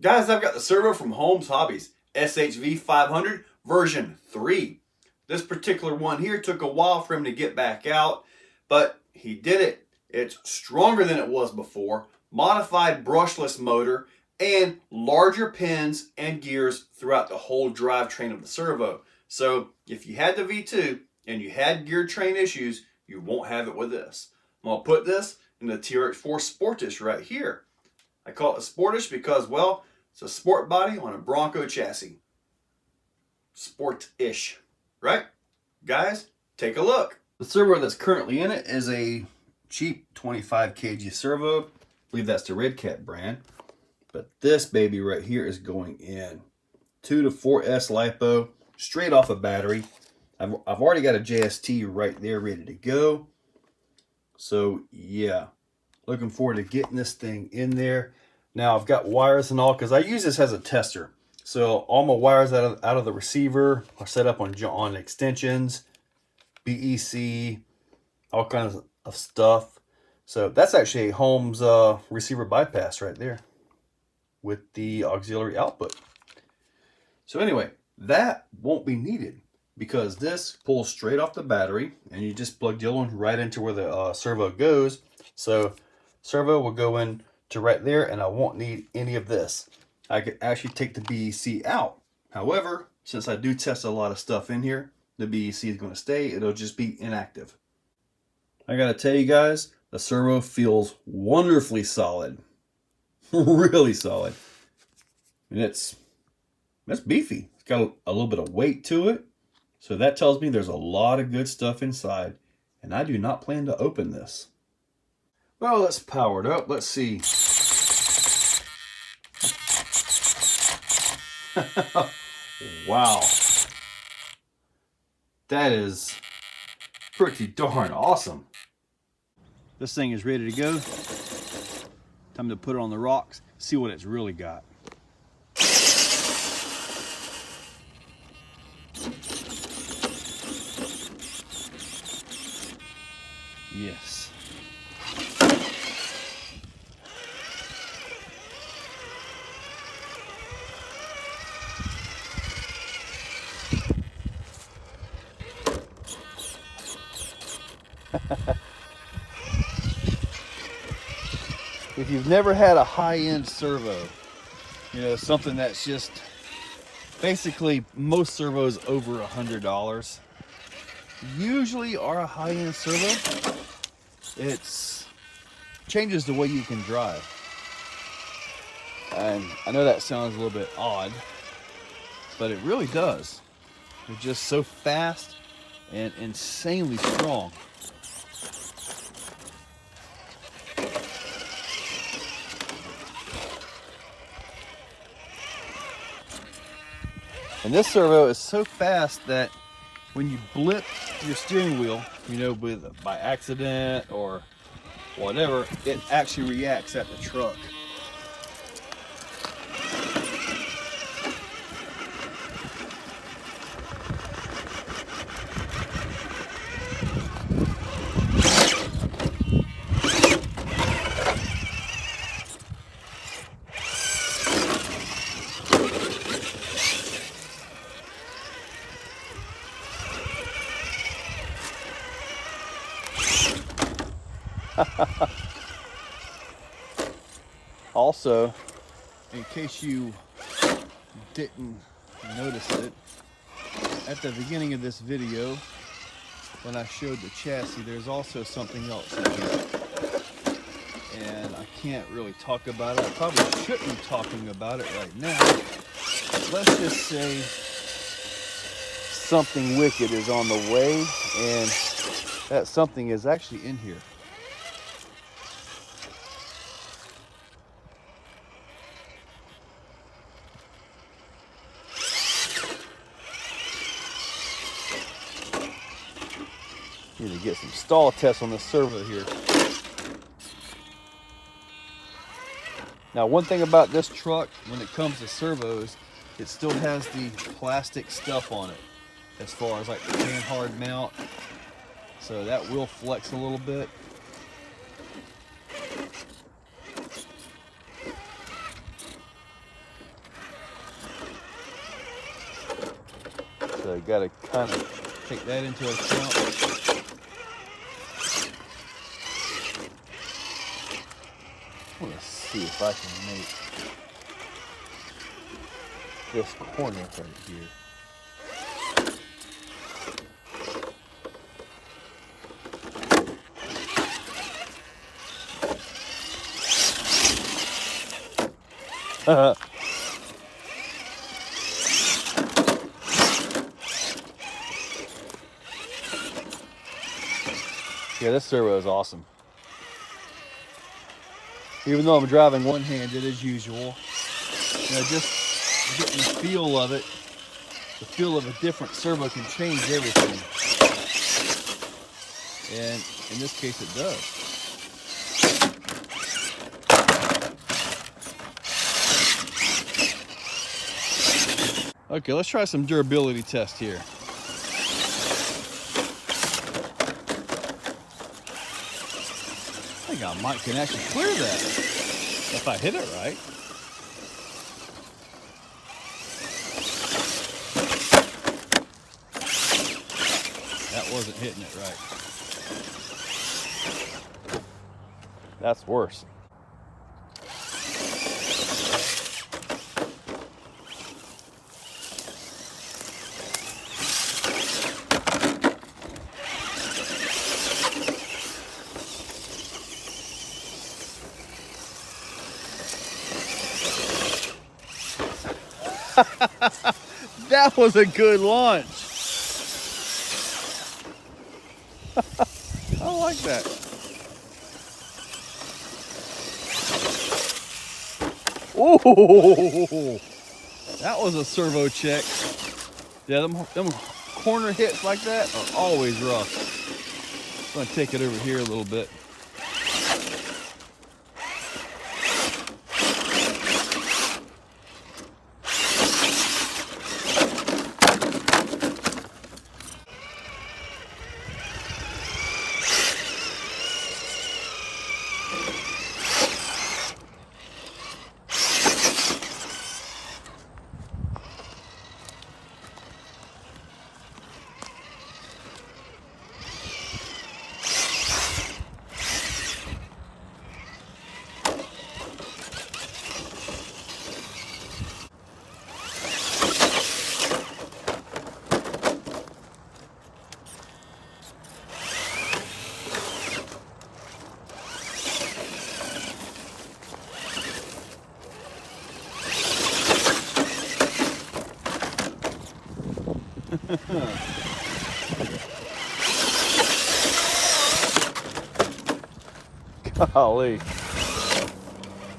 Guys, I've got the servo from Holmes Hobbies, SHV500 version 3. This particular one here took a while for him to get back out, but he did it. It's stronger than it was before, modified brushless motor, and larger pins and gears throughout the whole drivetrain of the servo. So if you had the V2 and you had gear train issues, you won't have it with this. I'm going to put this in the TRX4 Sportish right here. I call it a Sportish because, well, it's a sport body on a Bronco chassis. Sport-ish, right? Guys, take a look. The servo that's currently in it is a cheap 25 kg servo. I believe that's the Red Cat brand. But this baby right here is going in 2 to 4S LiPo, straight off a battery. I've already got a JST right there ready to go. So yeah, looking forward to getting this thing in there. Now I've got wires and all, because I use this as a tester. So all my wires out of the receiver are set up on extensions, BEC, all kinds of stuff. So that's actually a Holmes receiver bypass right there with the auxiliary output. So anyway, that won't be needed because this pulls straight off the battery and you just plug the other one right into where the servo goes. So servo will go in to right there and I won't need any of this. I could actually take the BEC out. However, since I do test a lot of stuff in here, the BEC is going to stay. It'll just be inactive. I gotta tell you guys, the servo feels wonderfully solid. Really solid. And it's beefy. It's got a little bit of weight to it. So that tells me there's a lot of good stuff inside. And I do not plan to open this. Well, let's power it up. Let's see. Wow. That is pretty darn awesome. This thing is ready to go. Time to put it on the rocks, see what it's really got. Yes. If you've never had a high-end servo, you know, something that's just basically most servos over $100 usually are a high-end servo. It's changes the way you can drive. And I know that sounds a little bit odd, but it really does. They're just so fast and insanely strong. And this servo is so fast that when you blip your steering wheel, you know, by accident or whatever, it actually reacts at the truck. Also, in case you didn't notice it, at the beginning of this video, when I showed the chassis, there's also something else in here. And I can't really talk about it. I probably shouldn't be talking about it right now. Let's just say something wicked is on the way, and that something is actually in here. Need to get some stall tests on this servo here. Now, one thing about this truck, when it comes to servos, it still has the plastic stuff on it, as far as like the pan hard mount. So that will flex a little bit. you gotta kind of take that into account. I want to see if I can make this corner right here. Yeah, this servo is awesome. Even though I'm driving one-handed as usual, just getting the feel of it. The feel of a different servo can change everything. And in this case it does. Okay, let's try some durability test here. I think I might can actually clear that if I hit it right. That wasn't hitting it right. That's worse. That was a good launch. I like that. Oh, that was a servo check. Yeah, them corner hits like that are always rough. I'm gonna take it over here a little bit. Golly.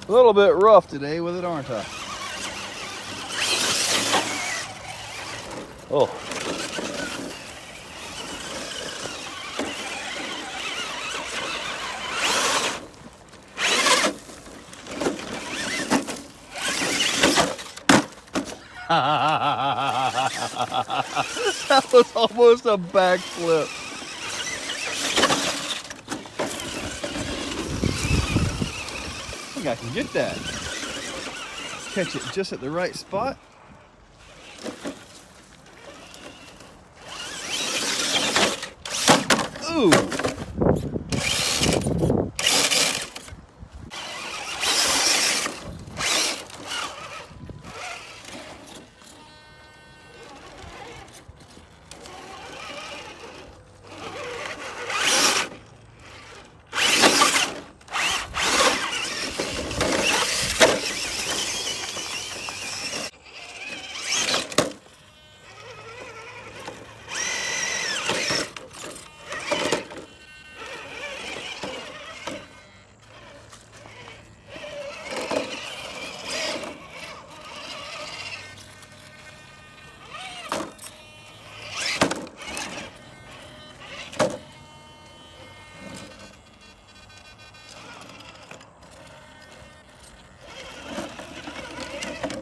A little bit rough today with it, aren't I? Oh. That was almost a backflip. I think I can get that. Catch it just at the right spot. Ooh.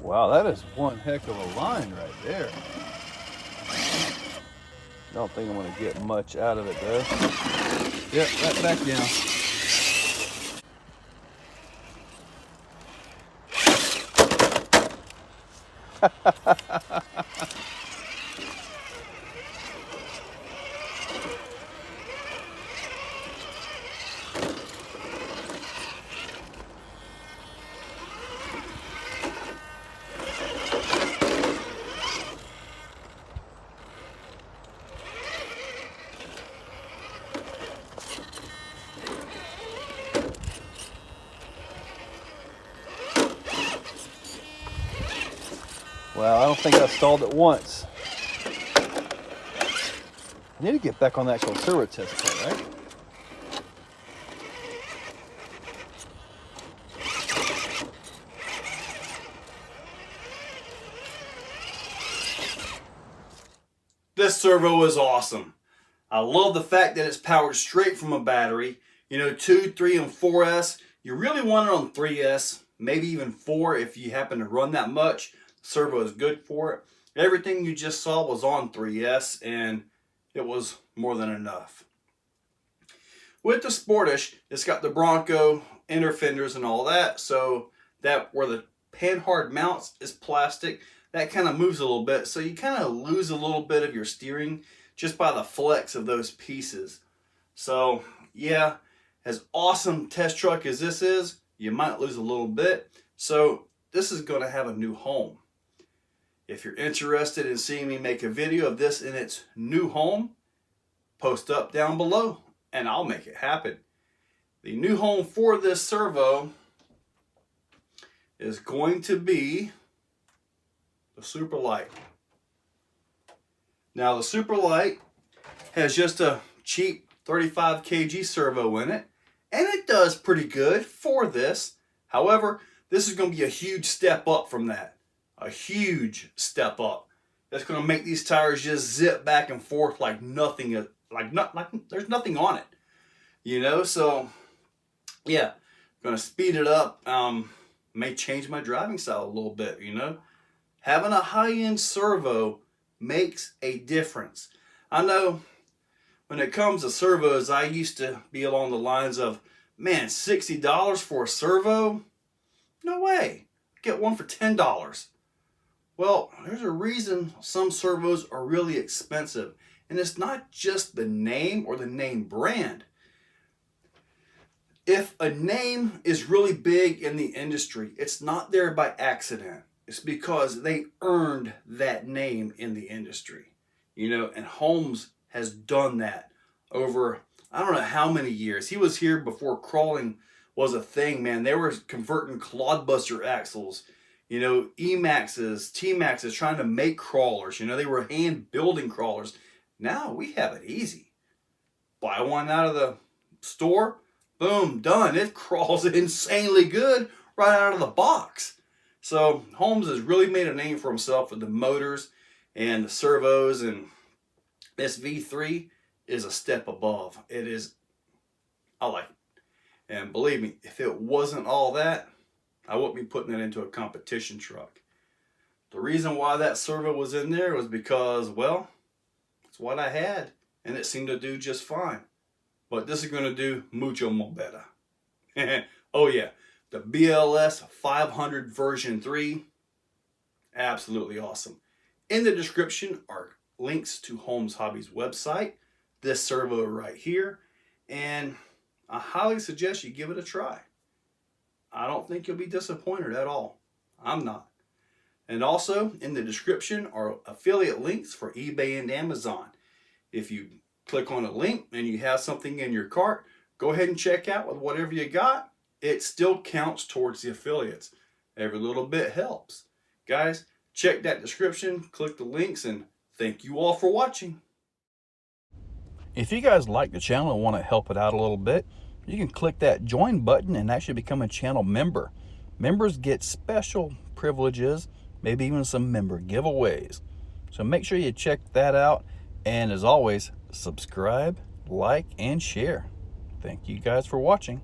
Wow, that is one heck of a line right there. I don't think I'm going to get much out of it though. Yep, right back down. Well, I don't think I stalled it once. I need to get back on the actual servo test part, right? This servo is awesome. I love the fact that it's powered straight from a battery. You know, 2, 3, and 4S. You really want it on 3S, maybe even 4 if you happen to run that much. The servo is good for it. Everything you just saw was on 3S, and it was more than enough. With the Sportish, it's got the Bronco inner fenders and all that, so that where the panhard mounts is plastic, that kind of moves a little bit, so you kind of lose a little bit of your steering just by the flex of those pieces. So yeah, as awesome test truck as this is, you might lose a little bit. So this is going to have a new home. If you're interested in seeing me make a video of this in its new home, post up down below and I'll make it happen. The new home for this servo is going to be the Super Light. Now the Super Light has just a cheap 35 kg servo in it, and it does pretty good for this. However, this is going to be a huge step up from that. A huge step up. That's going to make these tires just zip back and forth like nothing, like there's nothing on it. You know, so yeah, going to speed it up. May change my driving style a little bit, you know. Having a high-end servo makes a difference. I know when it comes to servos, I used to be along the lines of, man, $60 for a servo? No way. Get one for $10. Well, there's a reason some servos are really expensive. And it's not just the name or the name brand. If a name is really big in the industry, it's not there by accident. It's because they earned that name in the industry. You know, and Holmes has done that over, I don't know how many years. He was here before crawling was a thing, man. They were converting clodbuster axles, you know, E-Maxes, T-Maxes, trying to make crawlers. You know, they were hand building crawlers. Now we have it easy. Buy one out of the store, boom, done. It crawls insanely good right out of the box. So Holmes has really made a name for himself with the motors and the servos, and this V3 is a step above. It is, I like it. And believe me, if it wasn't all that, I wouldn't be putting it into a competition truck. The reason why that servo was in there was because, well, it's what I had, and it seemed to do just fine. But this is going to do mucho more better. Oh yeah. The BLS 500 version 3, absolutely awesome. In the description are links to Holmes Hobbies website, this servo right here, and I highly suggest you give it a try. I don't think you'll be disappointed at all. I'm not. And also in the description are affiliate links for eBay and Amazon. If you click on a link and you have something in your cart, go ahead and check out with whatever you got. It still counts towards the affiliates. Every little bit helps. Guys, check that description, click the links, and thank you all for watching. If you guys like the channel and want to help it out a little bit, you can click that join button and actually become a channel member. Members get special privileges, maybe even some member giveaways. So make sure you check that out. And as always, subscribe, like, and share. Thank you guys for watching.